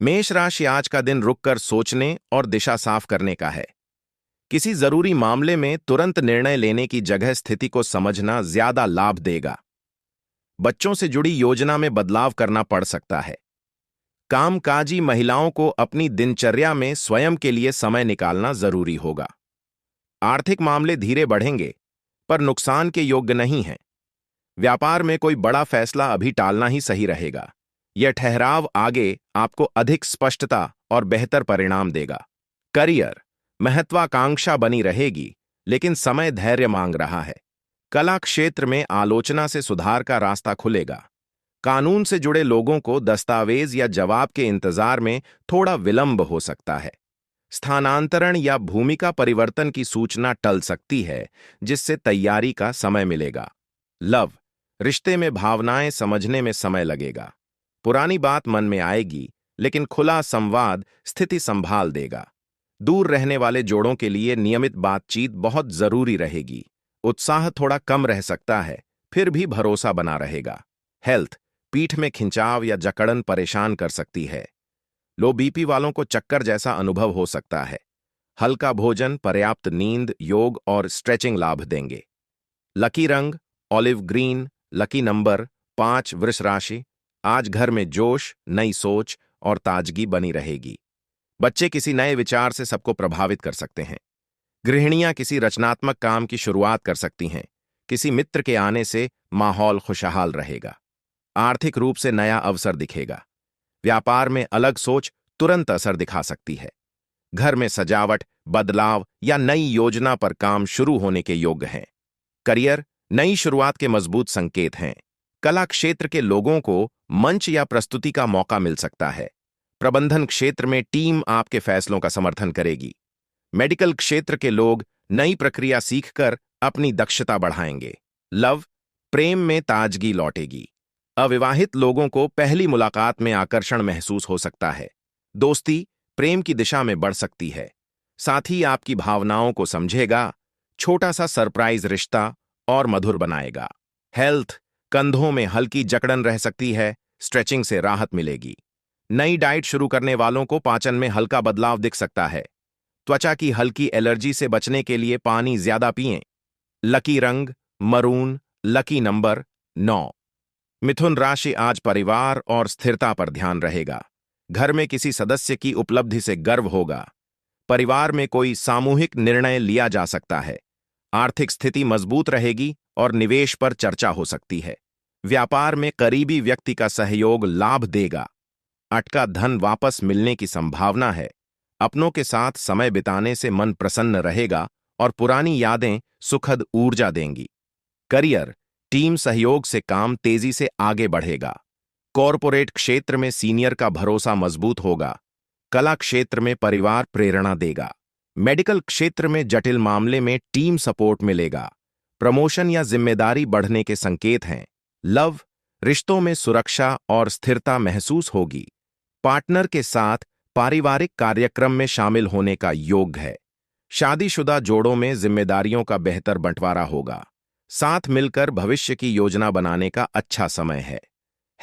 मेष राशि आज का दिन रुककर सोचने और दिशा साफ करने का है। किसी जरूरी मामले में तुरंत निर्णय लेने की जगह स्थिति को समझना ज्यादा लाभ देगा। बच्चों से जुड़ी योजना में बदलाव करना पड़ सकता है। कामकाजी महिलाओं को अपनी दिनचर्या में स्वयं के लिए समय निकालना जरूरी होगा। आर्थिक मामले धीरे बढ़ेंगे, पर नुकसान के योग्य नहीं हैं। व्यापार में कोई बड़ा फैसला अभी टालना ही सही रहेगा। यह ठहराव आगे आपको अधिक स्पष्टता और बेहतर परिणाम देगा। करियर, महत्वाकांक्षा बनी रहेगी, लेकिन समय धैर्य मांग रहा है। कला क्षेत्र में आलोचना से सुधार का रास्ता खुलेगा। कानून से जुड़े लोगों को दस्तावेज या जवाब के इंतजार में थोड़ा विलंब हो सकता है। स्थानांतरण या भूमिका परिवर्तन की सूचना टल सकती है, जिससे तैयारी का समय मिलेगा। लव, रिश्ते में भावनाएं समझने में समय लगेगा। पुरानी बात मन में आएगी, लेकिन खुला संवाद स्थिति संभाल देगा। दूर रहने वाले जोड़ों के लिए नियमित बातचीत बहुत जरूरी रहेगी। उत्साह थोड़ा कम रह सकता है, फिर भी भरोसा बना रहेगा। हेल्थ, पीठ में खिंचाव या जकड़न परेशान कर सकती है। लो बीपी वालों को चक्कर जैसा अनुभव हो सकता है। हल्का भोजन, पर्याप्त नींद, योग और स्ट्रेचिंग लाभ देंगे। लकी रंग ऑलिव ग्रीन। Lucky number 5। वृष राशि, आज घर में जोश, नई सोच और ताजगी बनी रहेगी। बच्चे किसी नए विचार से सबको प्रभावित कर सकते हैं। गृहिणियां किसी रचनात्मक काम की शुरुआत कर सकती हैं। किसी मित्र के आने से माहौल खुशहाल रहेगा। आर्थिक रूप से नया अवसर दिखेगा। व्यापार में अलग सोच तुरंत असर दिखा सकती है। घर में सजावट, बदलाव या नई योजना पर काम शुरू होने के योग्य हैं। करियर, नई शुरुआत के मजबूत संकेत हैं। कला क्षेत्र के लोगों को मंच या प्रस्तुति का मौका मिल सकता है। प्रबंधन क्षेत्र में टीम आपके फैसलों का समर्थन करेगी। मेडिकल क्षेत्र के लोग नई प्रक्रिया सीखकर अपनी दक्षता बढ़ाएंगे। लव, प्रेम में ताजगी लौटेगी। अविवाहित लोगों को पहली मुलाकात में आकर्षण महसूस हो सकता है। दोस्ती प्रेम की दिशा में बढ़ सकती है। साथी आपकी भावनाओं को समझेगा। छोटा सा सरप्राइज रिश्ता और मधुर बनाएगा। हेल्थ, कंधों में हल्की जकड़न रह सकती है। स्ट्रेचिंग से राहत मिलेगी। नई डाइट शुरू करने वालों को पाचन में हल्का बदलाव दिख सकता है। त्वचा की हल्की एलर्जी से बचने के लिए पानी ज्यादा पिएं। लकी रंग मरून। Lucky number 9। मिथुन राशि, आज परिवार और स्थिरता पर ध्यान रहेगा। घर में किसी सदस्य की उपलब्धि से गर्व होगा। परिवार में कोई सामूहिक निर्णय लिया जा सकता है। आर्थिक स्थिति मजबूत रहेगी और निवेश पर चर्चा हो सकती है। व्यापार में करीबी व्यक्ति का सहयोग लाभ देगा। अटका धन वापस मिलने की संभावना है। अपनों के साथ समय बिताने से मन प्रसन्न रहेगा और पुरानी यादें सुखद ऊर्जा देंगी। करियर, टीम सहयोग से काम तेजी से आगे बढ़ेगा। कॉरपोरेट क्षेत्र में सीनियर का भरोसा मजबूत होगा। कला क्षेत्र में परिवार प्रेरणा देगा। मेडिकल क्षेत्र में जटिल मामले में टीम सपोर्ट मिलेगा। प्रमोशन या जिम्मेदारी बढ़ने के संकेत हैं। लव, रिश्तों में सुरक्षा और स्थिरता महसूस होगी। पार्टनर के साथ पारिवारिक कार्यक्रम में शामिल होने का योग है। शादीशुदा जोड़ों में जिम्मेदारियों का बेहतर बंटवारा होगा। साथ मिलकर भविष्य की योजना बनाने का अच्छा समय है।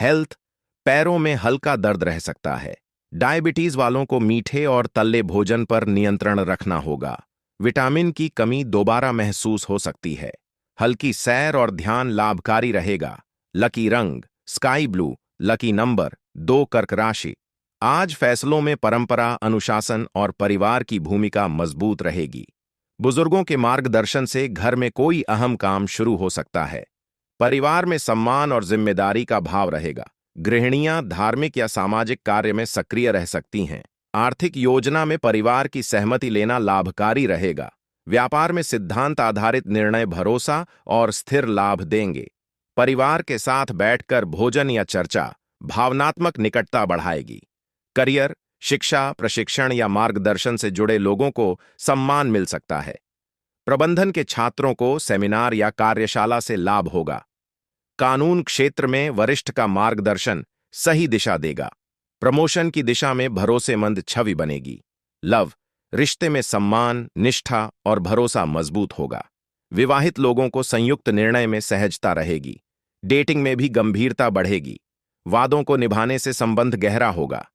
हेल्थ, पैरों में हल्का दर्द रह सकता है। डायबिटीज वालों को मीठे और तले भोजन पर नियंत्रण रखना होगा। विटामिन की कमी दोबारा महसूस हो सकती है। हल्की सैर और ध्यान लाभकारी रहेगा। लकी रंग स्काई ब्लू। Lucky number 2। कर्क राशि, आज फैसलों में परंपरा, अनुशासन और परिवार की भूमिका मजबूत रहेगी। बुजुर्गों के मार्गदर्शन से घर में कोई अहम काम शुरू हो सकता है। परिवार में सम्मान और जिम्मेदारी का भाव रहेगा। गृहिणियां धार्मिक या सामाजिक कार्य में सक्रिय रह सकती हैं। आर्थिक योजना में परिवार की सहमति लेना लाभकारी रहेगा। व्यापार में सिद्धांत आधारित निर्णय भरोसा और स्थिर लाभ देंगे। परिवार के साथ बैठकर भोजन या चर्चा भावनात्मक निकटता बढ़ाएगी। करियर, शिक्षा, प्रशिक्षण या मार्गदर्शन से जुड़े लोगों को सम्मान मिल सकता है। प्रबंधन के छात्रों को सेमिनार या कार्यशाला से लाभ होगा। कानून क्षेत्र में वरिष्ठ का मार्गदर्शन सही दिशा देगा। प्रमोशन की दिशा में भरोसेमंद छवि बनेगी। लव, रिश्ते में सम्मान, निष्ठा और भरोसा मजबूत होगा। विवाहित लोगों को संयुक्त निर्णय में सहजता रहेगी। डेटिंग में भी गंभीरता बढ़ेगी। वादों को निभाने से संबंध गहरा होगा।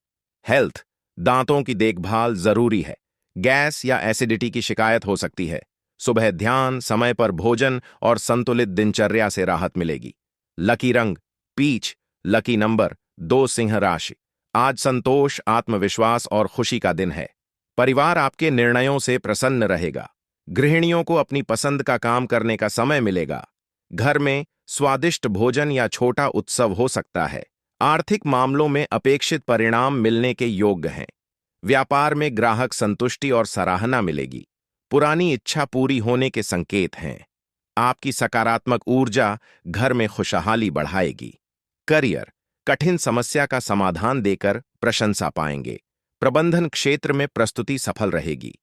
हेल्थ, दांतों की देखभाल जरूरी है। गैस या एसिडिटी की शिकायत हो सकती है। सुबह ध्यान, समय पर भोजन और संतुलित दिनचर्या से राहत मिलेगी। लकी रंग पीच, लकी नंबर 2, सिंह राशि। आज संतोष, आत्मविश्वास और खुशी का दिन है। परिवार आपके निर्णयों से प्रसन्न रहेगा। गृहिणियों को अपनी पसंद का काम करने का समय मिलेगा। घर में स्वादिष्ट भोजन या छोटा उत्सव हो सकता है। आर्थिक मामलों में अपेक्षित परिणाम मिलने के योग्य हैं। व्यापार में ग्राहक संतुष्टि और सराहना मिलेगी। पुरानी इच्छा पूरी होने के संकेत हैं। आपकी सकारात्मक ऊर्जा घर में खुशहाली बढ़ाएगी। करियर, कठिन समस्या का समाधान देकर प्रशंसा पाएंगे। प्रबंधन क्षेत्र में प्रस्तुति सफल रहेगी।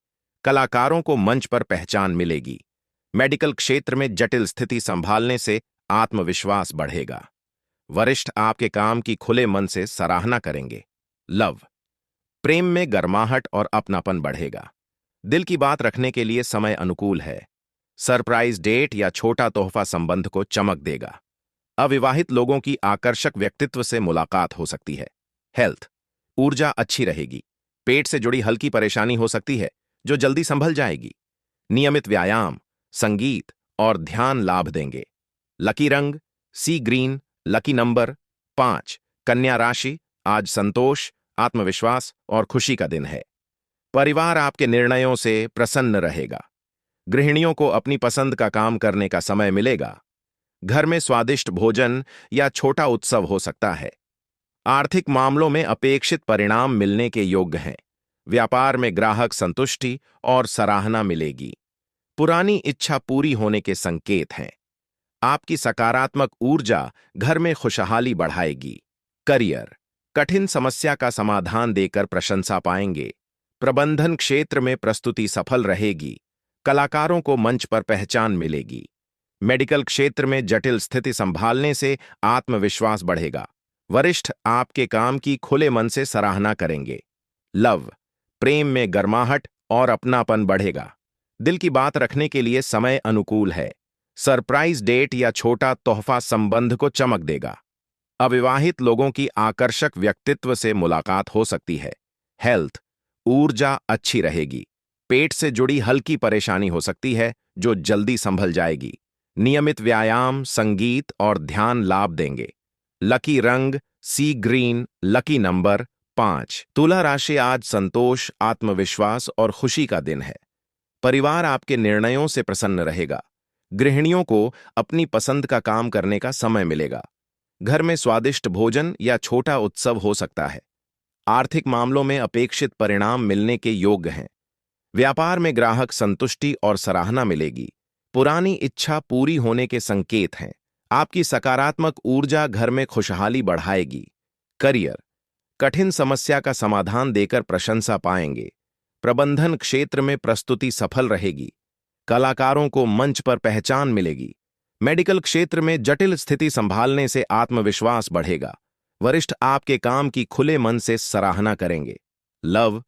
कलाकारों को मंच पर पहचान मिलेगी। मेडिकल क्षेत्र में जटिल स्थिति संभालने से आत्मविश्वास बढ़ेगा। वरिष्ठ आपके काम की खुले मन से सराहना करेंगे। लव, प्रेम में गर्माहट और अपनापन बढ़ेगा। दिल की बात रखने के लिए समय अनुकूल है। सरप्राइज डेट या छोटा तोहफा संबंध को चमक देगा। अविवाहित लोगों की आकर्षक व्यक्तित्व से मुलाकात हो सकती है। हेल्थ, ऊर्जा अच्छी रहेगी। पेट से जुड़ी हल्की परेशानी हो सकती है जो जल्दी संभल जाएगी। नियमित व्यायाम, संगीत और ध्यान लाभ देंगे। लकी रंग सी ग्रीन, लकी नंबर 5, कन्या राशि। आज संतोष, आत्मविश्वास और खुशी का दिन है। परिवार आपके निर्णयों से प्रसन्न रहेगा। गृहिणियों को अपनी पसंद का काम करने का समय मिलेगा। घर में स्वादिष्ट भोजन या छोटा उत्सव हो सकता है। आर्थिक मामलों में अपेक्षित परिणाम मिलने के योग्य हैं। व्यापार में ग्राहक संतुष्टि और सराहना मिलेगी। पुरानी इच्छा पूरी होने के संकेत हैं। आपकी सकारात्मक ऊर्जा घर में खुशहाली बढ़ाएगी। करियर, कठिन समस्या का समाधान देकर प्रशंसा पाएंगे। प्रबंधन क्षेत्र में प्रस्तुति सफल रहेगी। कलाकारों को मंच पर पहचान मिलेगी। मेडिकल क्षेत्र में जटिल स्थिति संभालने से आत्मविश्वास बढ़ेगा। वरिष्ठ आपके काम की खुले मन से सराहना करेंगे। लव, प्रेम में गर्माहट और अपनापन बढ़ेगा। दिल की बात रखने के लिए समय अनुकूल है। सरप्राइज डेट या छोटा तोहफा संबंध को चमक देगा। अविवाहित लोगों की आकर्षक व्यक्तित्व से मुलाकात हो सकती है। हेल्थ, ऊर्जा अच्छी रहेगी। पेट से जुड़ी हल्की परेशानी हो सकती है जो जल्दी संभल जाएगी। नियमित व्यायाम, संगीत और ध्यान लाभ देंगे। लकी रंग सी ग्रीन, लकी नंबर 5, तुला राशि। आज संतोष, आत्मविश्वास और खुशी का दिन है। परिवार आपके निर्णयों से प्रसन्न रहेगा। गृहिणियों को अपनी पसंद का काम करने का समय मिलेगा। घर में स्वादिष्ट भोजन या छोटा उत्सव हो सकता है। आर्थिक मामलों में अपेक्षित परिणाम मिलने के योग्य हैं। व्यापार में ग्राहक संतुष्टि और सराहना मिलेगी। पुरानी इच्छा पूरी होने के संकेत हैं। आपकी सकारात्मक ऊर्जा घर में खुशहाली बढ़ाएगी। करियर, कठिन समस्या का समाधान देकर प्रशंसा पाएंगे। प्रबंधन क्षेत्र में प्रस्तुति सफल रहेगी। कलाकारों को मंच पर पहचान मिलेगी। मेडिकल क्षेत्र में जटिल स्थिति संभालने से आत्मविश्वास बढ़ेगा। वरिष्ठ आपके काम की खुले मन से सराहना करेंगे। लव,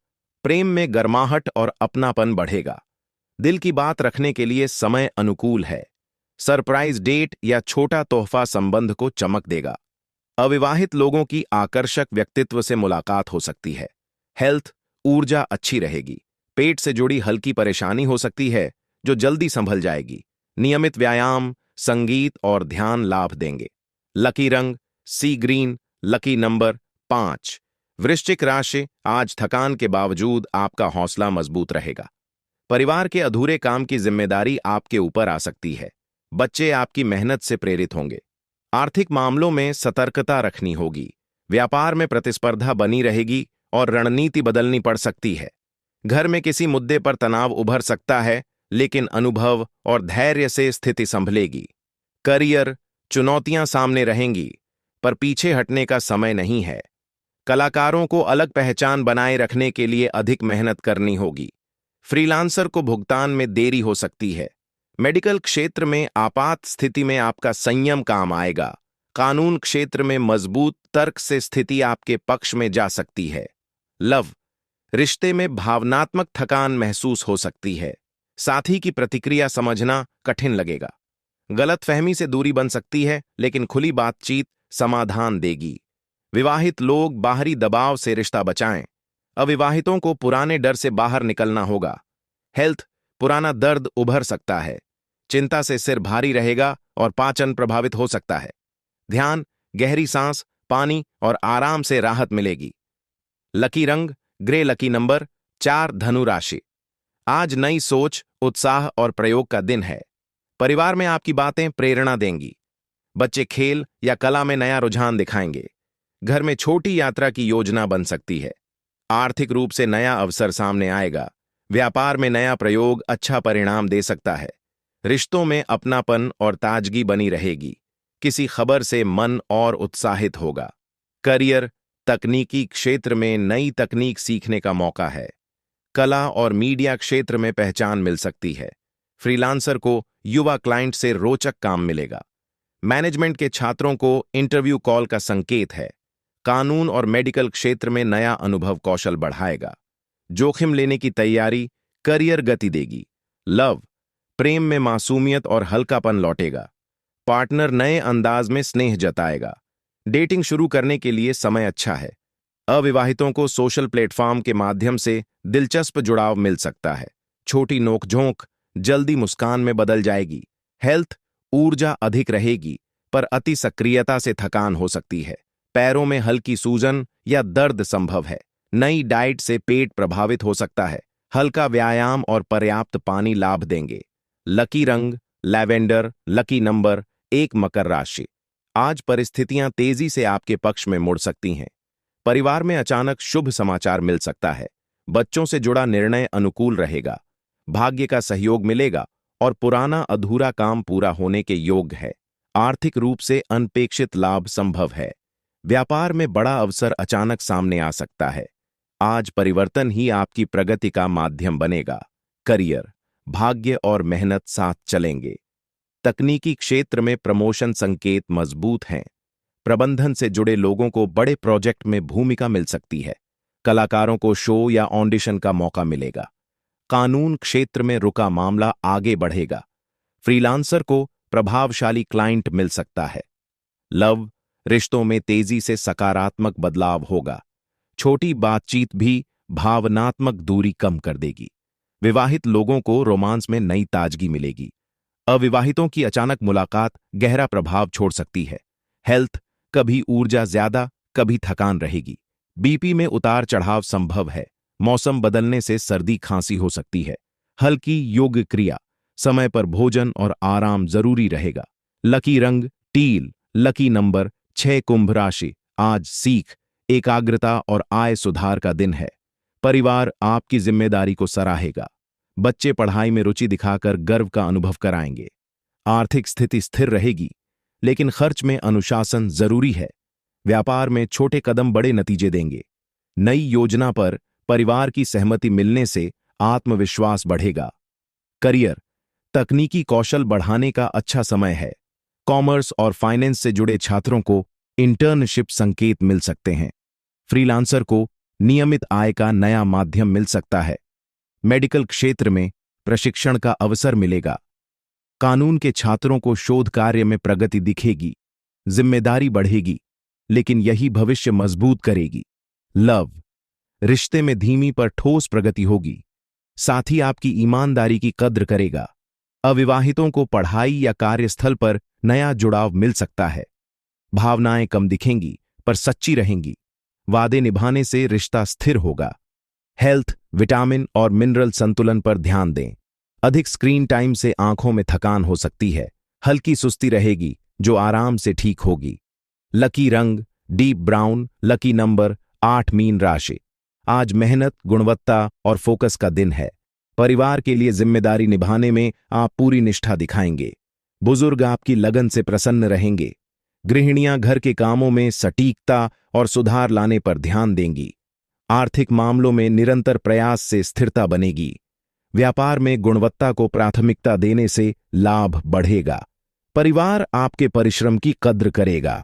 प्रेम में गर्माहट और अपनापन बढ़ेगा। दिल की बात रखने के लिए समय अनुकूल है। सरप्राइज डेट या छोटा तोहफा संबंध को चमक देगा। अविवाहित लोगों की आकर्षक व्यक्तित्व से मुलाकात हो सकती है। हेल्थ, ऊर्जा अच्छी रहेगी। पेट से जुड़ी हल्की परेशानी हो सकती है जो जल्दी संभल जाएगी। नियमित व्यायाम, संगीत और ध्यान लाभ देंगे। लकी रंग सी ग्रीन, लकी नंबर 5, वृश्चिक राशि। आज थकान के बावजूद आपका हौसला मजबूत रहेगा। परिवार के अधूरे काम की जिम्मेदारी आपके ऊपर आ सकती है। बच्चे आपकी मेहनत से प्रेरित होंगे। आर्थिक मामलों में सतर्कता रखनी होगी। व्यापार में प्रतिस्पर्धा बनी रहेगी और रणनीति बदलनी पड़ सकती है। घर में किसी मुद्दे पर तनाव उभर सकता है, लेकिन अनुभव और धैर्य से स्थिति संभलेगी। करियर, चुनौतियां सामने रहेंगी, पर पीछे हटने का समय नहीं है। कलाकारों को अलग पहचान बनाए रखने के लिए अधिक मेहनत करनी होगी। फ्रीलांसर को भुगतान में देरी हो सकती है। मेडिकल क्षेत्र में आपात स्थिति में आपका संयम काम आएगा। कानून क्षेत्र में मजबूत तर्क से स्थिति आपके पक्ष में जा सकती है। लव, रिश्ते में भावनात्मक थकान महसूस हो सकती है। साथी की प्रतिक्रिया समझना कठिन लगेगा। गलतफहमी से दूरी बन सकती है, लेकिन खुली बातचीत समाधान देगी। विवाहित लोग बाहरी दबाव से रिश्ता बचाएं। अविवाहितों को पुराने डर से बाहर निकलना होगा। हेल्थ, पुराना दर्द उभर सकता है। चिंता से सिर भारी रहेगा और पाचन प्रभावित हो सकता है। ध्यान, गहरी सांस, पानी और आराम से राहत मिलेगी। लकी रंग ग्रे, लकी नंबर 4, धनु राशि। आज नई सोच, उत्साह और प्रयोग का दिन है। परिवार में आपकी बातें प्रेरणा देंगी। बच्चे खेल या कला में नया रुझान दिखाएंगे। घर में छोटी यात्रा की योजना बन सकती है। आर्थिक रूप से नया अवसर सामने आएगा। व्यापार में नया प्रयोग अच्छा परिणाम दे सकता है। रिश्तों में अपनापन और ताजगी बनी रहेगी। किसी खबर से मन और उत्साहित होगा। करियर, तकनीकी क्षेत्र में नई तकनीक सीखने का मौका है। कला और मीडिया क्षेत्र में पहचान मिल सकती है। फ्रीलांसर को युवा क्लाइंट से रोचक काम मिलेगा। मैनेजमेंट के छात्रों को इंटरव्यू कॉल का संकेत है। कानून और मेडिकल क्षेत्र में नया अनुभव कौशल बढ़ाएगा। जोखिम लेने की तैयारी करियर गति देगी। लव, प्रेम में मासूमियत और हल्कापन लौटेगा। पार्टनर नए अंदाज में स्नेह जताएगा। डेटिंग शुरू करने के लिए समय अच्छा है। अविवाहितों को सोशल प्लेटफॉर्म के माध्यम से दिलचस्प जुड़ाव मिल सकता है। छोटी नोकझोंक जल्दी मुस्कान में बदल जाएगी। हेल्थ, ऊर्जा अधिक रहेगी, पर अति सक्रियता से थकान हो सकती है। पैरों में हल्की सूजन या दर्द संभव है। नई डाइट से पेट प्रभावित हो सकता है। हल्का व्यायाम और पर्याप्त पानी लाभ देंगे। लकी रंग लैवेंडर, लकी नंबर 1, मकर राशि। आज परिस्थितियां तेजी से आपके पक्ष में मुड़ सकती हैं। परिवार में अचानक शुभ समाचार मिल सकता है। बच्चों से जुड़ा निर्णय अनुकूल रहेगा। भाग्य का सहयोग मिलेगा और पुराना अधूरा काम पूरा होने के योग्य है। आर्थिक रूप से अनपेक्षित लाभ संभव है। व्यापार में बड़ा अवसर अचानक सामने आ सकता है। आज परिवर्तन ही आपकी प्रगति का माध्यम बनेगा। करियर, भाग्य और मेहनत साथ चलेंगे। तकनीकी क्षेत्र में प्रमोशन संकेत मजबूत हैं। प्रबंधन से जुड़े लोगों को बड़े प्रोजेक्ट में भूमिका मिल सकती है। कलाकारों को शो या ऑडिशन का मौका मिलेगा। कानून क्षेत्र में रुका मामला आगे बढ़ेगा। फ्रीलांसर को प्रभावशाली क्लाइंट मिल सकता है। लव, रिश्तों में तेजी से सकारात्मक बदलाव होगा। छोटी बातचीत भी भावनात्मक दूरी कम कर देगी। विवाहित लोगों को रोमांस में नई ताजगी मिलेगी। अविवाहितों की अचानक मुलाकात गहरा प्रभाव छोड़ सकती है। हेल्थ, कभी ऊर्जा ज्यादा, कभी थकान रहेगी। बीपी में उतार चढ़ाव संभव है। मौसम बदलने से सर्दी खांसी हो सकती है। हल्की योग क्रिया, समय पर भोजन और आराम जरूरी रहेगा। लकी रंग टील, लकी नंबर 6, कुंभ राशि। आज सीख, एकाग्रता और आय सुधार का दिन है। परिवार आपकी जिम्मेदारी को सराहेगा। बच्चे पढ़ाई में रुचि दिखाकर गर्व का अनुभव कराएंगे। आर्थिक स्थिति स्थिर रहेगी, लेकिन खर्च में अनुशासन जरूरी है। व्यापार में छोटे कदम बड़े नतीजे देंगे। नई योजना पर परिवार की सहमति मिलने से आत्मविश्वास बढ़ेगा। करियर, तकनीकी कौशल बढ़ाने का अच्छा समय है। कॉमर्स और फाइनेंस से जुड़े छात्रों को इंटर्नशिप संकेत मिल सकते हैं। फ्रीलांसर को नियमित आय का नया माध्यम मिल सकता है। मेडिकल क्षेत्र में प्रशिक्षण का अवसर मिलेगा। कानून के छात्रों को शोध कार्य में प्रगति दिखेगी। जिम्मेदारी बढ़ेगी, लेकिन यही भविष्य मजबूत करेगी। लव, रिश्ते में धीमी पर ठोस प्रगति होगी। साथी आपकी ईमानदारी की कद्र करेगा। अविवाहितों को पढ़ाई या कार्यस्थल पर नया जुड़ाव मिल सकता है। भावनाएं कम दिखेंगी, पर सच्ची रहेंगी। वादे निभाने से रिश्ता स्थिर होगा। हेल्थ, विटामिन और मिनरल संतुलन पर ध्यान दें। अधिक स्क्रीन टाइम से आंखों में थकान हो सकती है। हल्की सुस्ती रहेगी, जो आराम से ठीक होगी। लकी रंग deep brown, lucky number 8, mean राशि। आज मेहनत, गुणवत्ता और फोकस का दिन है। परिवार के लिए जिम्मेदारी निभाने में आप पूरी निष्ठा दिखाएंगे। बुजुर्ग आपकी लगन से प्रसन्न रहेंगे। गृहिणियां घर के कामों में सटीकता और सुधार लाने पर ध्यान देंगी। आर्थिक मामलों में निरंतर प्रयास से स्थिरता बनेगी। व्यापार में गुणवत्ता को प्राथमिकता देने से लाभ बढ़ेगा। परिवार आपके परिश्रम की कद्र करेगा।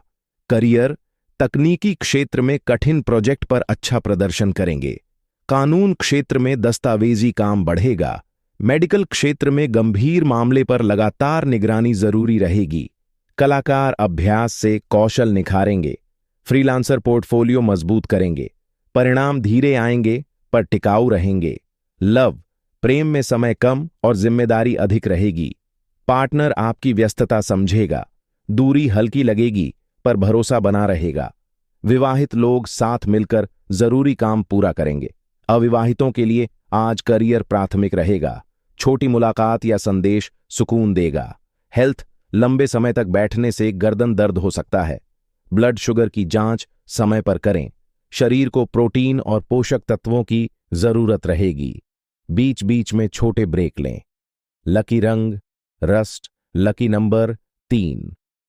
करियर, तकनीकी क्षेत्र में कठिन प्रोजेक्ट पर अच्छा प्रदर्शन करेंगे। कानून क्षेत्र में दस्तावेजी काम बढ़ेगा। मेडिकल क्षेत्र में गंभीर मामले पर लगातार निगरानी जरूरी रहेगी। कलाकार अभ्यास से कौशल निखारेंगे। फ्रीलांसर पोर्टफोलियो मजबूत करेंगे। परिणाम धीरे आएंगे पर टिकाऊ रहेंगे। लव, प्रेम में समय कम और जिम्मेदारी अधिक रहेगी। पार्टनर आपकी व्यस्तता समझेगा। दूरी हल्की लगेगी पर भरोसा बना रहेगा। विवाहित लोग साथ मिलकर जरूरी काम पूरा करेंगे। अविवाहितों के लिए आज करियर प्राथमिक रहेगा। छोटी मुलाकात या संदेश सुकून देगा। हेल्थ, लंबे समय तक बैठने से गर्दन दर्द हो सकता है। ब्लड शुगर की जांच समय पर करें। शरीर को प्रोटीन और पोषक तत्वों की जरूरत रहेगी। बीच बीच में छोटे ब्रेक लें। लकी रंग रस्ट, लकी नंबर 3।